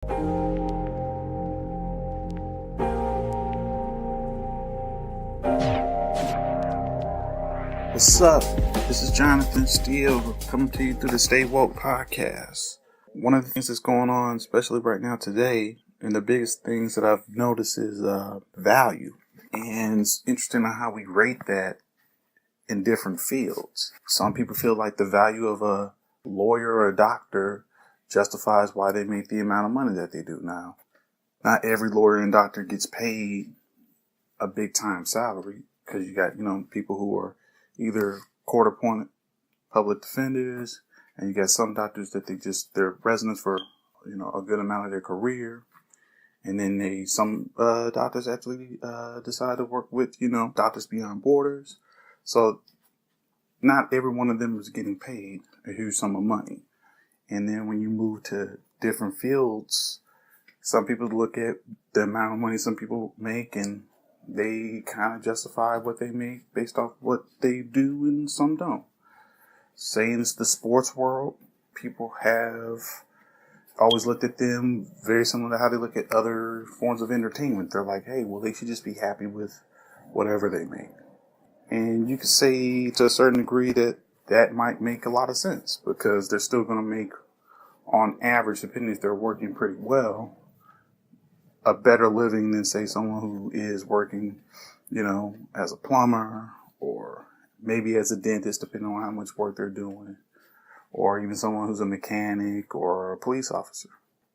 What's up? This is Jonathan Steele coming to you through the Stay Woke podcast. One of the things that's going on, especially right now today, and the biggest things that I've noticed is value. And it's interesting on how we rate that in different fields. Some people feel like the value of a lawyer or a doctor justifies why they make the amount of money that they do now. Not every lawyer and doctor gets paid a big time salary, because you got, people who are either court appointed public defenders, and you got some doctors that they're residents for, a good amount of their career. And then some doctors actually decide to work with, Doctors Beyond Borders. So not every one of them is getting paid a huge sum of money. And then when you move to different fields, some people look at the amount of money some people make and they kind of justify what they make based off what they do, and some don't. Saying it's the sports world, people have always looked at them very similar to how they look at other forms of entertainment. They're like, hey, well, they should just be happy with whatever they make. And you could say to a certain degree that might make a lot of sense, because they're still going to make, on average, depending if they're working pretty well, a better living than, say, someone who is working, as a plumber, or maybe as a dentist, depending on how much work they're doing, or even someone who's a mechanic or a police officer.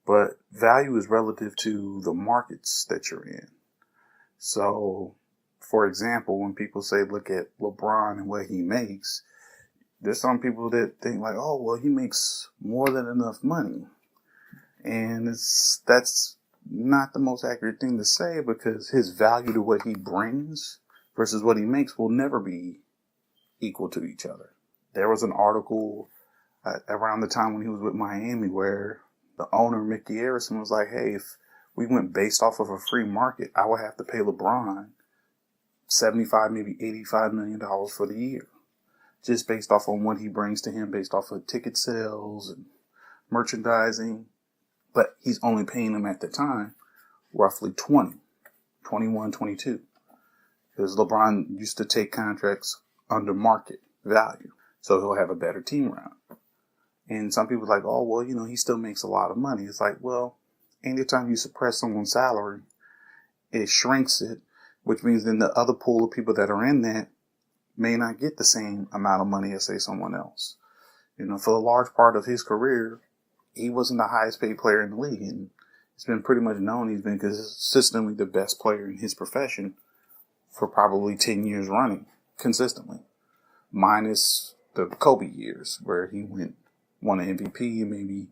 But value is relative to the markets that you're in. So, for example, when people say, look at LeBron and what he makes, there's some people that think like, oh, well, he makes more than enough money. And that's not the most accurate thing to say, because his value to what he brings versus what he makes will never be equal to each other. There was an article around the time when he was with Miami where the owner, Mickey Arison, was like, hey, if we went based off of a free market, I would have to pay LeBron $75, maybe $85 million for the year, just based off on what he brings to him, based off of ticket sales and merchandising. But he's only paying him at the time roughly 21, 22. Because LeBron used to take contracts under market value, so he'll have a better team around. And some people are like, oh, well, he still makes a lot of money. It's like, well, anytime you suppress someone's salary, it shrinks it, which means then the other pool of people that are in that may not get the same amount of money as, say, someone else. For the large part of his career, he wasn't the highest paid player in the league, and it's been pretty much known he's been consistently the best player in his profession for probably 10 years running, consistently, minus the Kobe years where he won an MVP and maybe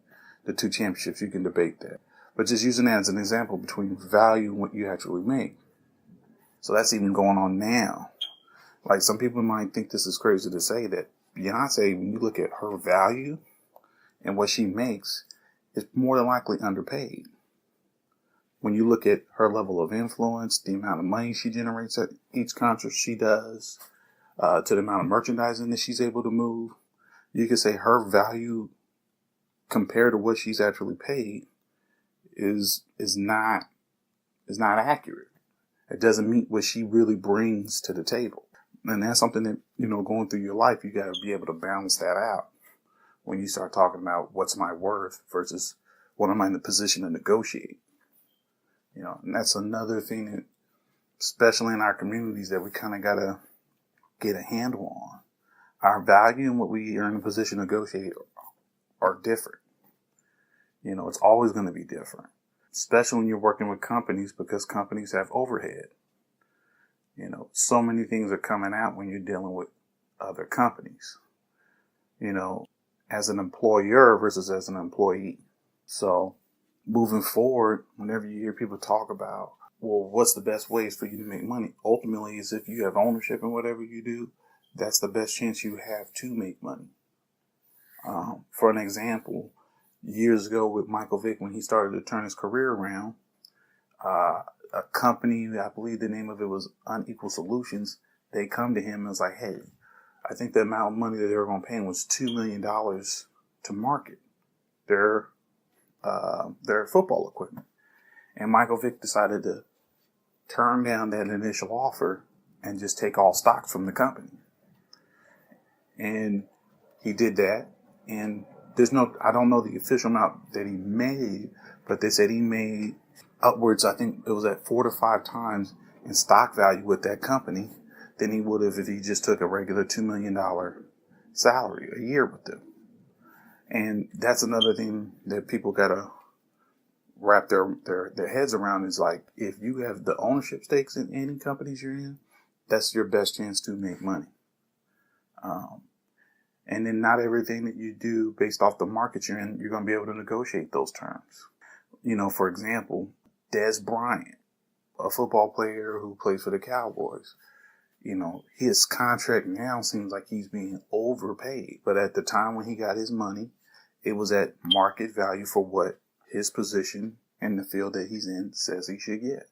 the 2 championships. You can debate that, but just using that as an example between value and what you actually make. So that's even going on now. Like, some people might think this is crazy to say that Beyonce, when you look at her value and what she makes, is more than likely underpaid. When you look at her level of influence, the amount of money she generates at each concert she does, to the amount of merchandising that she's able to move, you could say her value compared to what she's actually paid is not accurate. It doesn't meet what she really brings to the table. And that's something that, going through your life, you got to be able to balance that out when you start talking about what's my worth versus what am I in the position to negotiate. And that's another thing that, especially in our communities, that we kind of got to get a handle on. Our value and what we are in a position to negotiate are different. It's always going to be different, especially when you're working with companies, because companies have overhead. So many things are coming out when you're dealing with other companies, as an employer versus as an employee. So moving forward, whenever you hear people talk about, well, what's the best ways for you to make money? Ultimately, is if you have ownership in whatever you do, that's the best chance you have to make money. For an example, years ago with Michael Vick, when he started to turn his career around, a company, I believe the name of it was Unequal Solutions, they come to him and was like, hey, I think the amount of money that they were going to pay him was $2 million to market their their football equipment. And Michael Vick decided to turn down that initial offer and just take all stock from the company. And he did that. And I don't know the official amount that he made, but they said he made upwards, I think it was at 4 to 5 times in stock value with that company than he would have if he just took a regular $2 million salary a year with them. And that's another thing that people gotta wrap their heads around, is like, if you have the ownership stakes in any companies you're in, that's your best chance to make money. And then not everything that you do based off the market you're in, you're going to be able to negotiate those terms. For example, Des Bryant, a football player who plays for the Cowboys, his contract now seems like he's being overpaid. But at the time when he got his money, it was at market value for what his position in the field that he's in says he should get.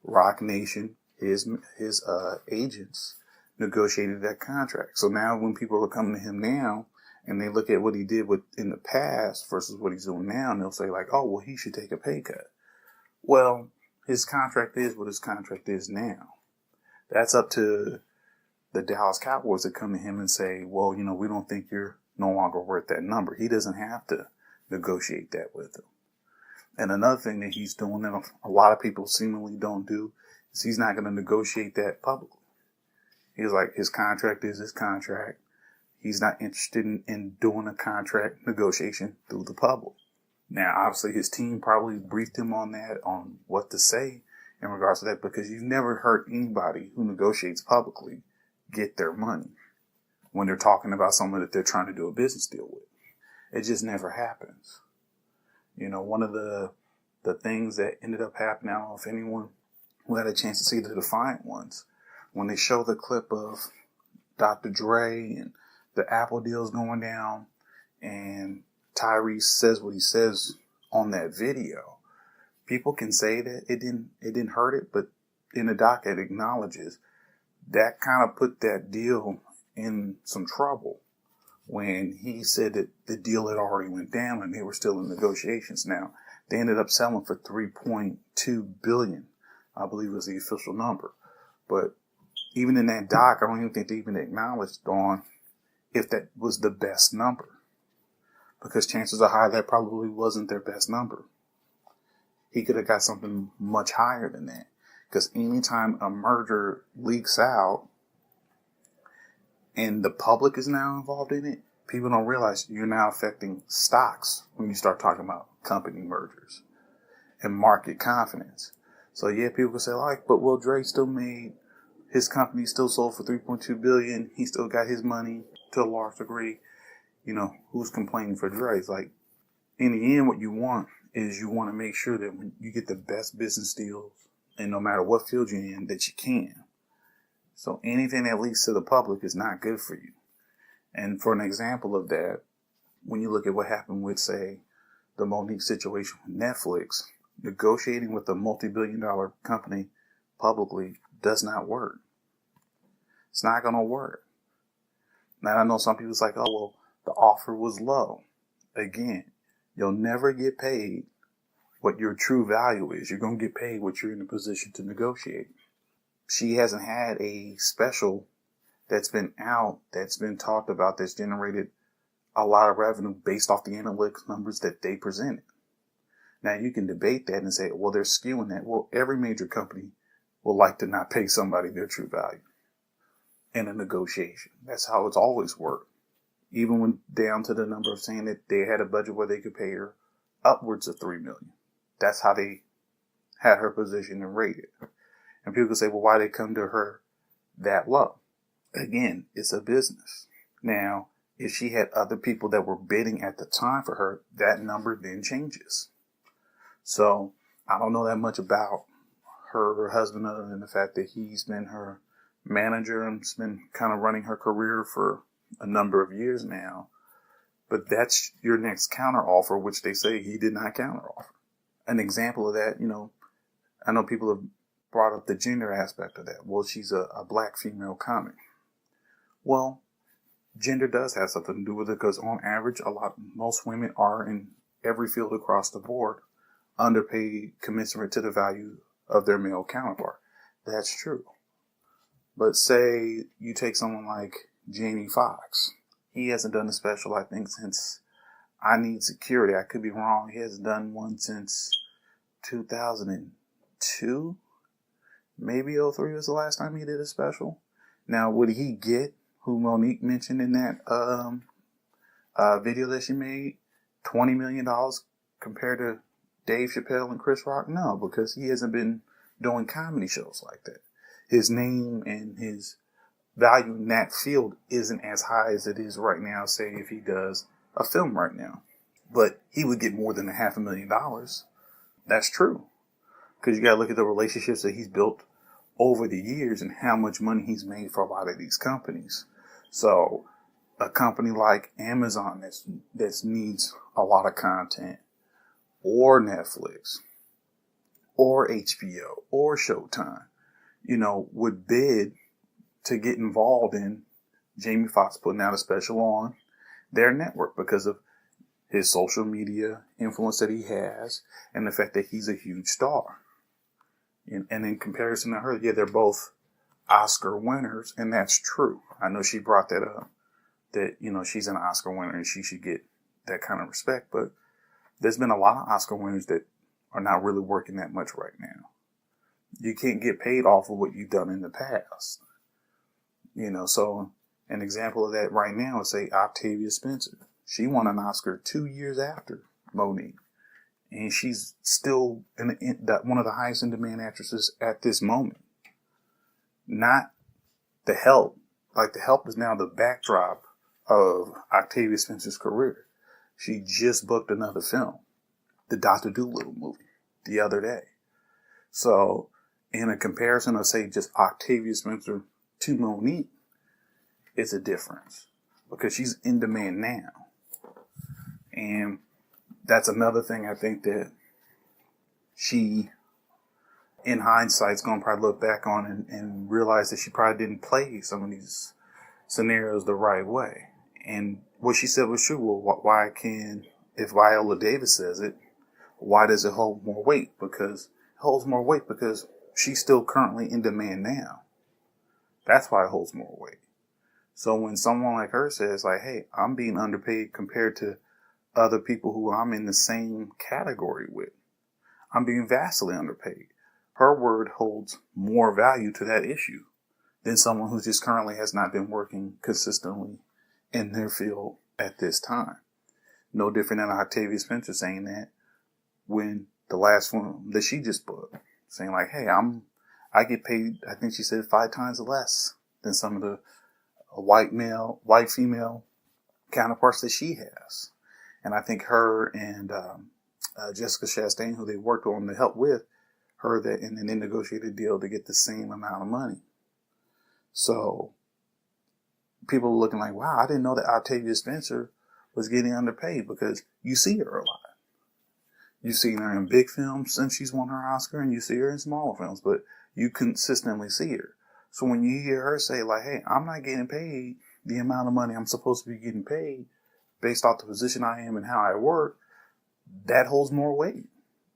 Rock Nation, his agents negotiated that contract. So now when people are coming to him now and they look at what he did in the past versus what he's doing now, and they'll say like, oh, well, he should take a pay cut. Well, his contract is what his contract is now. That's up to the Dallas Cowboys to come to him and say, well, we don't think you're no longer worth that number. He doesn't have to negotiate that with them. And another thing that he's doing that a lot of people seemingly don't do is he's not going to negotiate that publicly. He's like, his contract is his contract. He's not interested in doing a contract negotiation through the public. Now, obviously, his team probably briefed him on that, on what to say in regards to that, because you've never heard anybody who negotiates publicly get their money when they're talking about someone that they're trying to do a business deal with. It just never happens. One of the things that ended up happening, I don't know if anyone who had a chance to see the Defiant ones, when they show the clip of Dr. Dre and the Apple deals going down, and Tyrese says what he says on that video, people can say that it didn't hurt it, but in the doc it acknowledges that kind of put that deal in some trouble when he said that the deal had already went down and they were still in negotiations. Now, they ended up selling for $3.2 billion, I believe was the official number. But even in that doc, I don't even think they even acknowledged on if that was the best number, because chances are high that probably wasn't their best number. He could have got something much higher than that, because anytime a merger leaks out and the public is now involved in it, people don't realize you're now affecting stocks when you start talking about company mergers and market confidence. So yeah, people can say like, but Will Dre still made his company, still sold for $3.2 billion. He still got his money to a large degree. Who's complaining for Dre? It's like, in the end, what you want is you want to make sure that when you get the best business deals, and no matter what field you're in, that you can. So anything that leaks to the public is not good for you. And for an example of that, when you look at what happened with, say, the Monique situation with Netflix, negotiating with a multi-billion-dollar company publicly does not work. It's not going to work. Now, I know some people's like, oh, well, the offer was low. Again, you'll never get paid what your true value is. You're going to get paid what you're in a position to negotiate. She hasn't had a special that's been out, that's been talked about, that's generated a lot of revenue based off the analytics numbers that they presented. Now, you can debate that and say, well, they're skewing that. Well, every major company will like to not pay somebody their true value in a negotiation. That's how it's always worked. Even when down to the number of saying that they had a budget where they could pay her upwards of $3 million. That's how they had her position and rated. And people can say, well, why they come to her that low? Again, it's a business. Now, if she had other people that were bidding at the time for her, that number then changes. So I don't know that much about her husband other than the fact that he's been her manager and has been kind of running her career for a number of years now. But that's your next counter offer, which they say he did not counter offer. An example of that, I know people have brought up the gender aspect of that. Well, she's a black female comic. Well, gender does have something to do with it, because on average, most women are in every field across the board, underpaid commensurate to the value of their male counterpart. That's true. But say you take someone like Jamie Foxx. He hasn't done a special, I think, since I Need Security. I could be wrong. He hasn't done one since 2002. Maybe '03 was the last time he did a special. Now, would he get who Monique mentioned in that video that she made, $20 million compared to Dave Chappelle and Chris Rock? No, because he hasn't been doing comedy shows like that. His name and his value in that field isn't as high as it is right now, say if he does a film right now. But he would get more than $500,000. That's true. Because you got to look at the relationships that he's built over the years and how much money he's made for a lot of these companies. So a company like Amazon that needs a lot of content, or Netflix, or HBO, or Showtime, would bid to get involved in Jamie Foxx putting out a special on their network because of his social media influence that he has and the fact that he's a huge star. And in comparison to her, yeah, they're both Oscar winners, and that's true. I know she brought that up, that, she's an Oscar winner and she should get that kind of respect, but there's been a lot of Oscar winners that are not really working that much right now. You can't get paid off of what you've done in the past. So an example of that right now is, say, Octavia Spencer. She won an Oscar 2 years after Monique. And she's still one of the highest in demand actresses at this moment. Not The Help. Like, The Help is now the backdrop of Octavia Spencer's career. She just booked another film, the Dr. Dolittle movie, the other day. So, in a comparison of, say, just Octavia Spencer to Monique, it's a difference. Because she's in demand now. And that's another thing I think that she, in hindsight, is going to probably look back on and realize that she probably didn't play some of these scenarios the right way. And what she said was true. Well, if Viola Davis says it, why does it hold more weight? Because it holds more weight because she's still currently in demand now. That's why it holds more weight. So when someone like her says, like, hey, I'm being underpaid compared to other people who I'm in the same category with, I'm being vastly underpaid, her word holds more value to that issue than someone who just currently has not been working consistently in their field at this time. No different than Octavia Spencer saying that when the last one that she just booked, saying like, hey, I get paid, I think she said 5 times less than some of the white female counterparts that she has. And I think her and Jessica Chastain, who they worked on to help with her, that and then they negotiated a deal to get the same amount of money. So people are looking like, wow, I didn't know that Octavia Spencer was getting underpaid, because you see her a lot. You've seen her in big films since she's won her Oscar, and you see her in smaller films, but you consistently see her. So when you hear her say like, hey, I'm not getting paid the amount of money I'm supposed to be getting paid based off the position I am and how I work, that holds more weight.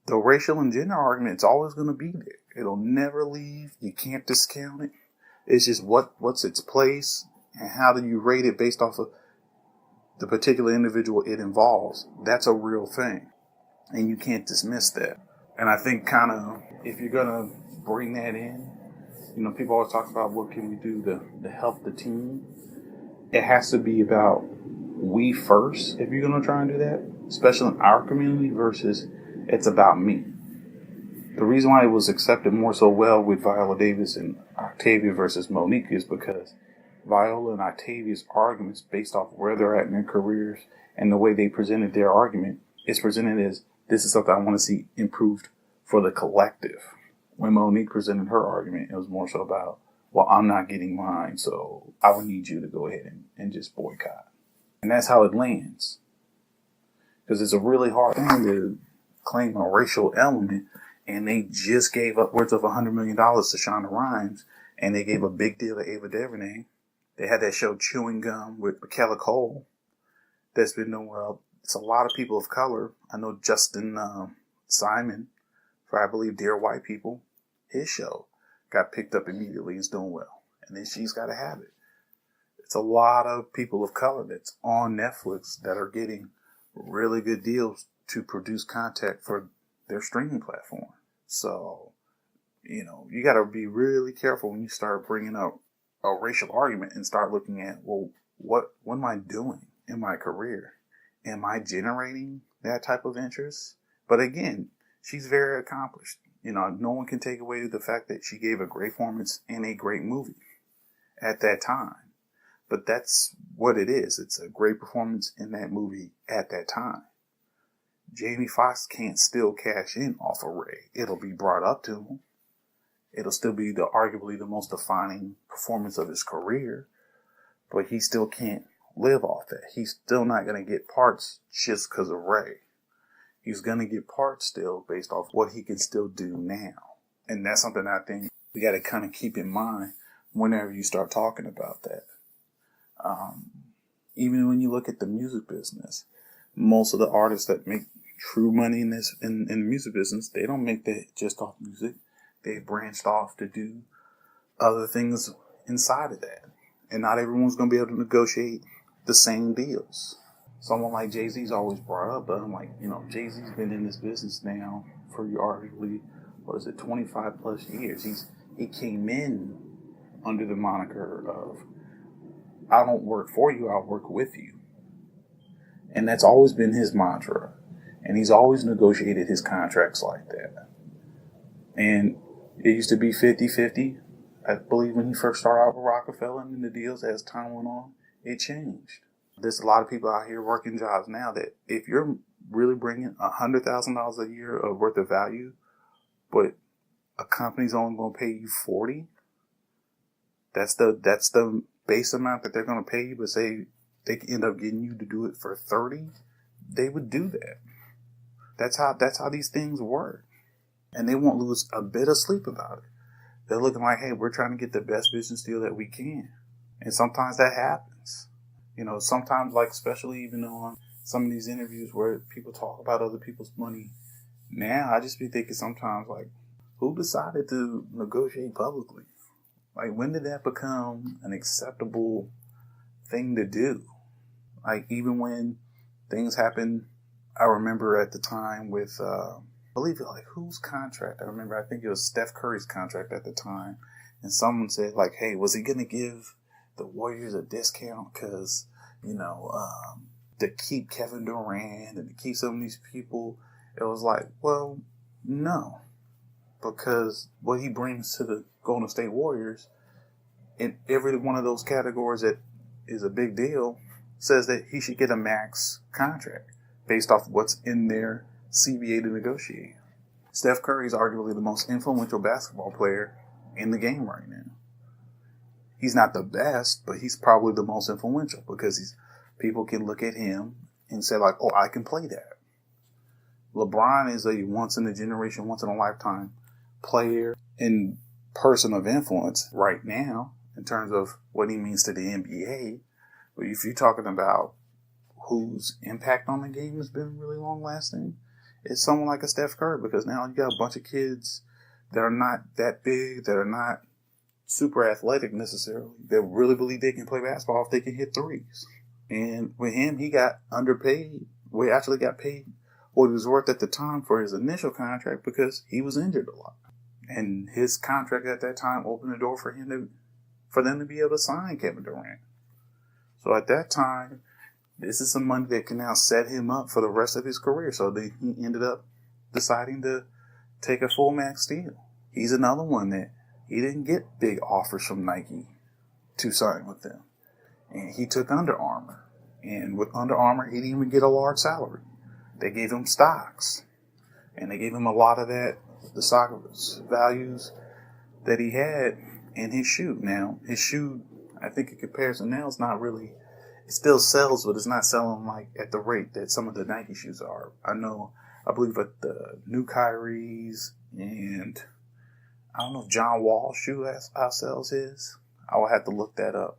The racial and gender argument, it's always going to be there. It'll never leave. You can't discount it. It's just what's its place and how do you rate it based off of the particular individual it involves. That's a real thing. And you can't dismiss that. And I think kind of, if you're going to bring that in, people always talk about what can we do to help the team. It has to be about we first, if you're going to try and do that, especially in our community, versus it's about me. The reason why it was accepted more so well with Viola Davis and Octavia versus Monique is because Viola and Octavia's arguments, based off where they're at in their careers and the way they presented their argument, is presented as, this is something I want to see improved for the collective. When Monique presented her argument, it was more so about, well, I'm not getting mine, so I would need you to go ahead and just boycott. And that's how it lands. Because it's a really hard thing to claim a racial element, and they just gave upwards of $100 million to Shonda Rhimes, and they gave a big deal to Ava DuVernay. They had that show Chewing Gum with Michaela Cole that's been doing well. it's a lot of people of color. I know Justin Simon, for I believe Dear White People, his show got picked up immediately and is doing well. And then She's Gotta Have It. It's a lot of people of color that's on Netflix that are getting really good deals to produce content for their streaming platform. So, you got to be really careful when you start bringing up a racial argument and start looking at, well, what am I doing in my career? Am I generating that type of interest? But again, she's very accomplished. No one can take away the fact that she gave a great performance in a great movie at that time. But that's what it is. It's a great performance in that movie at that time. Jamie Foxx can't still cash in off of Ray. It'll be brought up to him. It'll still be arguably the most defining performance of his career. But he still can't live off that. He's still not going to get parts just because of Ray. He's going to get parts still based off what he can still do now. And that's something I think we got to kind of keep in mind whenever you start talking about that. Even when you look at the music business, most of the artists that make true money in the music business, they don't make that just off music. They've branched off to do other things inside of that. And not everyone's going to be able to negotiate the same deals. Someone like Jay-Z's always brought up, but I'm like, Jay-Z's been in this business now for arguably, 25 plus years. He came in under the moniker of, I don't work for you, I'll work with you. And that's always been his mantra. And he's always negotiated his contracts like that. And it used to be 50-50. I believe when he first started out with Rockefeller and the deals, as time went on, it changed. There's a lot of people out here working jobs now that if you're really bringing $100,000 a year of worth of value, but a company's only going to pay you $40, that's the base amount that they're going to pay you, but say they can end up getting you to do it for $30, they would do that. That's how these things work. And they won't lose a bit of sleep about it. They're looking like, hey, we're trying to get the best business deal that we can. And sometimes that happens. Sometimes, like, especially even on some of these interviews where people talk about other people's money. Now, I just be thinking sometimes, like, who decided to negotiate publicly? Like, when did that become an acceptable thing to do? Like, even when things happen, I remember at the time with, I believe, like, whose contract? I think it was Steph Curry's contract at the time. And someone said, like, hey, was he going to give the Warriors a discount because, to keep Kevin Durant and to keep some of these people? It was like, well, no. Because what he brings to the Golden State Warriors in every one of those categories that is a big deal says that he should get a max contract based off what's in their CBA to negotiate. Steph Curry is arguably the most influential basketball player in the game right now. He's not the best, but he's probably the most influential because people can look at him and say, like, oh, I can play that. LeBron is a once-in-a-generation, once-in-a-lifetime player and person of influence right now in terms of what he means to the NBA. But if you're talking about whose impact on the game has been really long-lasting, it's someone like a Steph Curry, because now you got a bunch of kids that are not that big, that are not super athletic necessarily, that really believe they can play basketball if they can hit threes. And with him, he got underpaid. We actually got paid what he was worth at the time for his initial contract because he was injured a lot. And his contract at that time opened the door for them to be able to sign Kevin Durant. So at that time, this is some money that can now set him up for the rest of his career. So he ended up deciding to take a full max deal. He's another one that he didn't get big offers from Nike to sign with them. And he took Under Armour. And with Under Armour, he didn't even get a large salary. They gave him stocks. And they gave him a lot of the stock values that he had in his shoe. Now, his shoe, I think in comparison now, it's not really, it still sells, but it's not selling like at the rate that some of the Nike shoes are. I believe at the new Kyrie's, and I don't know if John Wall's shoe outsells his. I will have to look that up.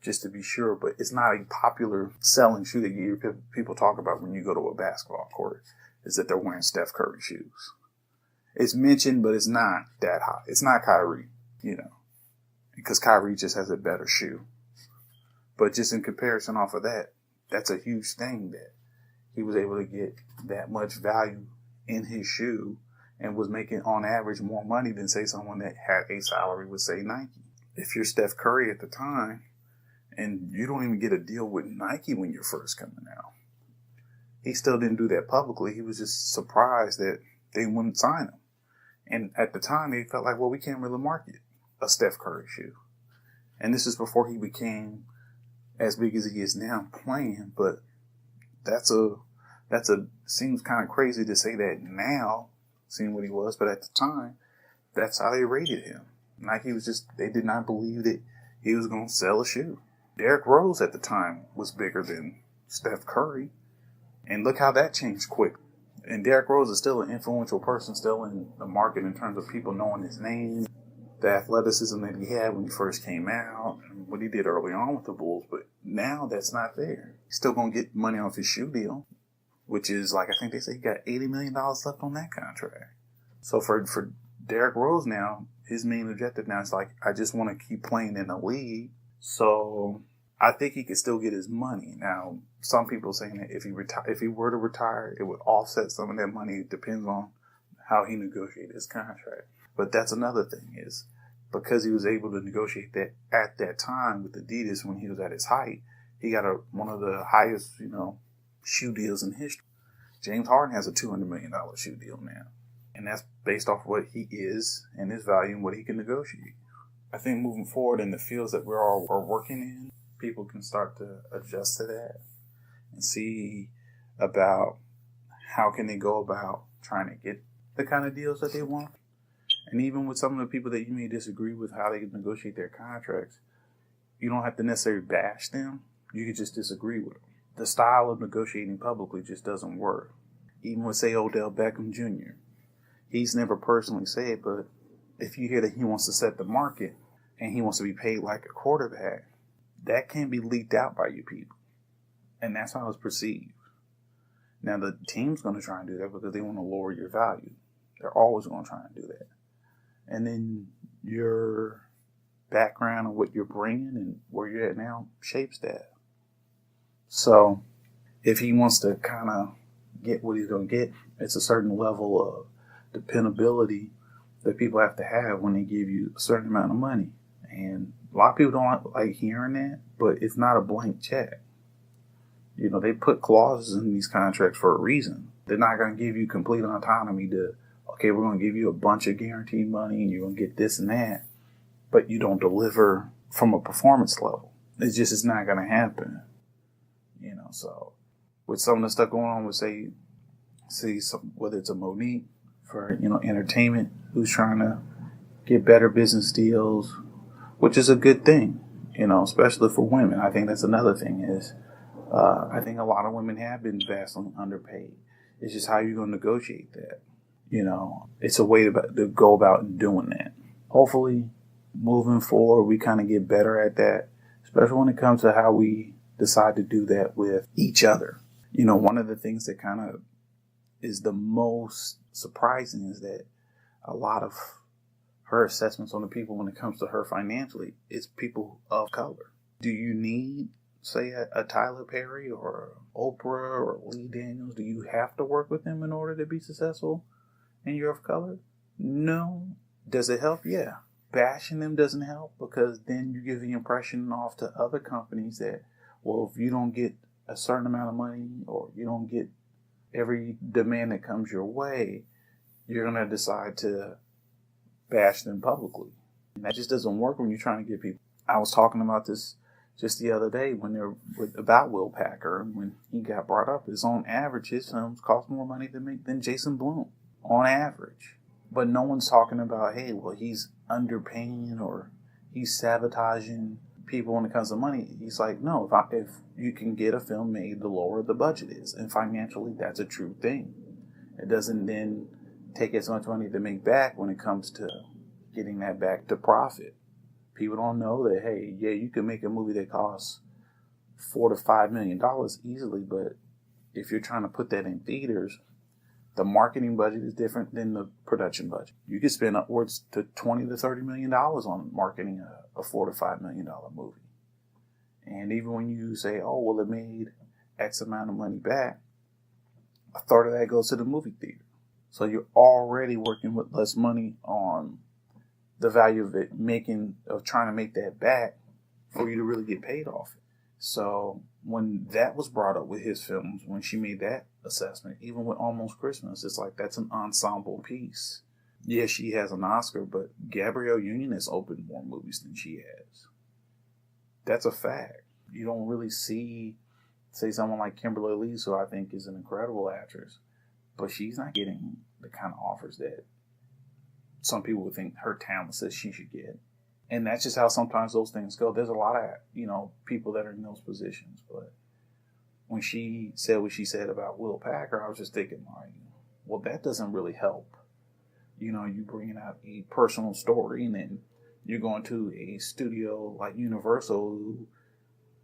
just to be sure. But it's not a popular selling shoe that you hear people talk about when you go to a basketball court, is that they're wearing Steph Curry shoes. It's mentioned, but it's not that high. It's not Kyrie, because Kyrie just has a better shoe. But just in comparison off of that, that's a huge thing that he was able to get that much value in his shoe and was making on average more money than, say, someone that had a salary with, say, Nike. If you're Steph Curry at the time and you don't even get a deal with Nike when you're first coming out, he still didn't do that publicly. He was just surprised that they wouldn't sign him. And at the time, they felt like, well, we can't really market a Steph Curry shoe. And this is before he became as big as he is now playing. But seems kind of crazy to say that now, seeing what he was. But at the time, that's how they rated him. Nike they did not believe that he was going to sell a shoe. Derrick Rose at the time was bigger than Steph Curry. And look how that changed quick. And Derrick Rose is still an influential person, still in the market in terms of people knowing his name, the athleticism that he had when he first came out, and what he did early on with the Bulls. But now that's not there. He's still going to get money off his shoe deal, which is I think they say he got $80 million left on that contract. So for Derrick Rose now, his main objective now is I just want to keep playing in the league. So I think he could still get his money. Now, some people are saying that if he were to retire, it would offset some of that money. It depends on how he negotiated his contract. But that's another thing, is because he was able to negotiate that at that time with Adidas when he was at his height, he got one of the highest, shoe deals in history. James Harden has a $200 million shoe deal now. And that's based off what he is and his value and what he can negotiate. I think moving forward in the fields that we're all working in, people can start to adjust to that and see about how can they go about trying to get the kind of deals that they want. And even with some of the people that you may disagree with how they negotiate their contracts, you don't have to necessarily bash them. You can just disagree with them. The style of negotiating publicly just doesn't work. Even with, say, Odell Beckham Jr., he's never personally said, but if you hear that he wants to set the market and he wants to be paid like a quarterback, that can be leaked out by you people. And that's how it's perceived. Now, the team's going to try and do that because they want to lower your value. They're always going to try and do that. And then your background and what you're bringing and where you're at now shapes that. So if he wants to kind of get what he's going to get, it's a certain level of dependability that people have to have when they give you a certain amount of money. And a lot of people don't like hearing that, but it's not a blank check. They put clauses in these contracts for a reason. They're not going to give you complete autonomy to, okay, we're going to give you a bunch of guaranteed money and you're going to get this and that, but you don't deliver from a performance level. It's not going to happen. So with some of the stuff going on with, whether it's a Monique for, entertainment, who's trying to get better business deals, which is a good thing, especially for women. I think that's another thing is, I think a lot of women have been vastly underpaid. It's just how you're going to negotiate that. It's a way to go about doing that. Hopefully, moving forward, we kind of get better at that, especially when it comes to how we decide to do that with each other. One of the things that kind of is the most surprising is that a lot of her assessments on the people when it comes to her financially is people of color. Do you need, say, a Tyler Perry or Oprah or Lee Daniels? Do you have to work with them in order to be successful and you're of color? No. Does it help? Yeah. Bashing them doesn't help because then you give the impression off to other companies that, well, if you don't get a certain amount of money or you don't get every demand that comes your way, you're going to decide to bash them publicly. And that just doesn't work when you're trying to get people. I was talking about this just the other day about Will Packer, and when he got brought up, is on average his films cost more money to make than Jason Blum, on average. But no one's talking about, hey, well, he's underpaying or he's sabotaging people when it comes to money. He's like, no, if you can get a film made, the lower the budget is. And financially, that's a true thing. It doesn't then take as much money to make back when it comes to getting that back to profit. People don't know that, hey, yeah, you can make a movie that costs $4 to $5 million easily, but if you're trying to put that in theaters, the marketing budget is different than the production budget. You could spend upwards to $20 to $30 million on marketing a $4 to $5 million movie. And even when you say, oh, well, it made X amount of money back, a third of that goes to the movie theater. So you're already working with less money on the value of it, trying to make that back for you to really get paid off it. So when that was brought up with his films, when she made that assessment, even with Almost Christmas, it's like that's an ensemble piece. Yeah, she has an Oscar, but Gabrielle Union has opened more movies than she has. That's a fact. You don't really see, say, someone like Kimberly Lee, who I think is an incredible actress, but she's not getting the kind of offers that some people would think her talent says she should get. And that's just how sometimes those things go. There's a lot of, people that are in those positions. But when she said what she said about Will Packer, I was just thinking, like, well, that doesn't really help. You bringing out a personal story, and then you're going to a studio like Universal, who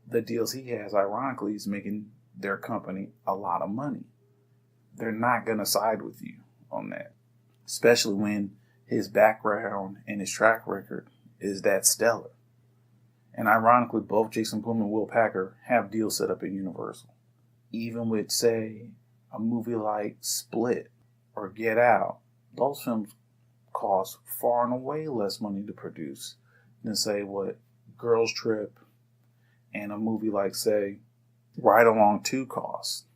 the deals he has, ironically, is making their company a lot of money. They're not going to side with you on that, especially when his background and his track record is that stellar. And ironically, both Jason Blum and Will Packer have deals set up at Universal. Even with, say, a movie like Split or Get Out, those films cost far and away less money to produce than, say, what Girls Trip and a movie like, say, Ride Along 2 cost.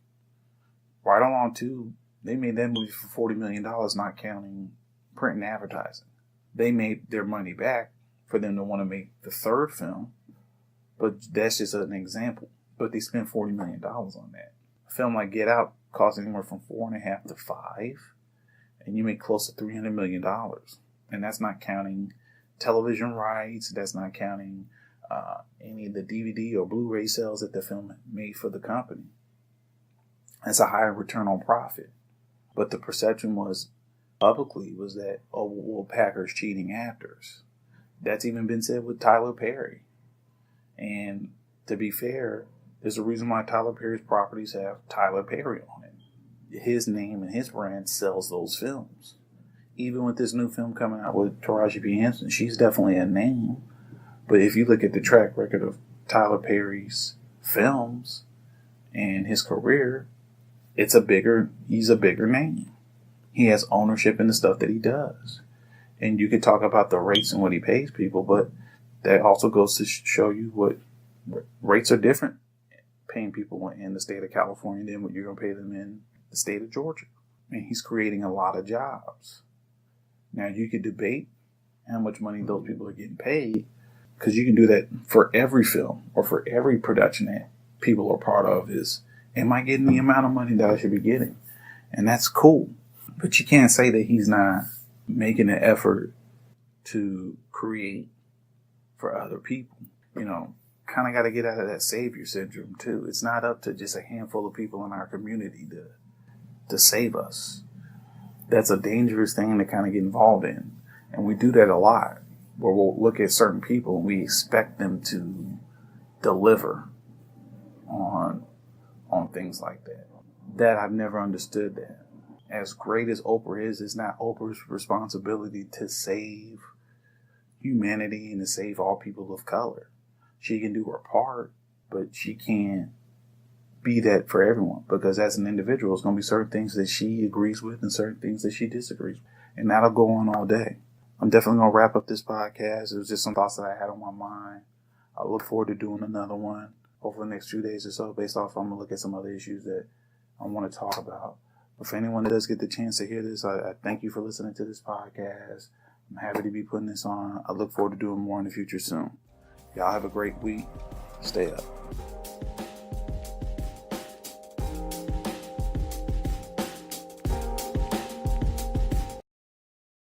Ride Along 2, they made that movie for $40 million, not counting print and advertising. They made their money back for them to want to make the third film, but that's just an example. But they spent $40 million on that. A film like Get Out costs anywhere from $4.5 to $5, and you make close to $300 million. And that's not counting television rights. That's not counting any of the DVD or Blu-ray sales that the film made for the company. That's a higher return on profit. But the perception publicly was that, oh, well, Packer's cheating actors. That's even been said with Tyler Perry. And to be fair, there's a reason why Tyler Perry's properties have Tyler Perry on it. His name and his brand sells those films. Even with this new film coming out with Taraji P. Henson, she's definitely a name. But if you look at the track record of Tyler Perry's films and his career, he's a bigger name. He has ownership in the stuff that he does. And you could talk about the rates and what he pays people, but that also goes to show you what rates are different paying people in the state of California than what you're going to pay them in the state of Georgia. And he's creating a lot of jobs. Now, you could debate how much money those people are getting paid, because you can do that for every film or for every production that people are part of is, am I getting the amount of money that I should be getting? And that's cool. But you can't say that he's not making an effort to create for other people. Kind of got to get out of that savior syndrome too. It's not up to just a handful of people in our community to save us. That's a dangerous thing to kind of get involved in. And we do that a lot, where we'll look at certain people and we expect them to deliver on things like that. That I've never understood that. As great as Oprah is, it's not Oprah's responsibility to save humanity and to save all people of color. She can do her part, but she can't be that for everyone, because as an individual, there's going to be certain things that she agrees with and certain things that she disagrees with. And that'll go on all day. I'm definitely going to wrap up this podcast. It was just some thoughts that I had on my mind. I look forward to doing another one over the next 2 days or so, based off I'm going to look at some other issues that I want to talk about. But for anyone that does get the chance to hear this, I thank you for listening to this podcast. I'm happy to be putting this on. I look forward to doing more in the future soon. Y'all have a great week. Stay up.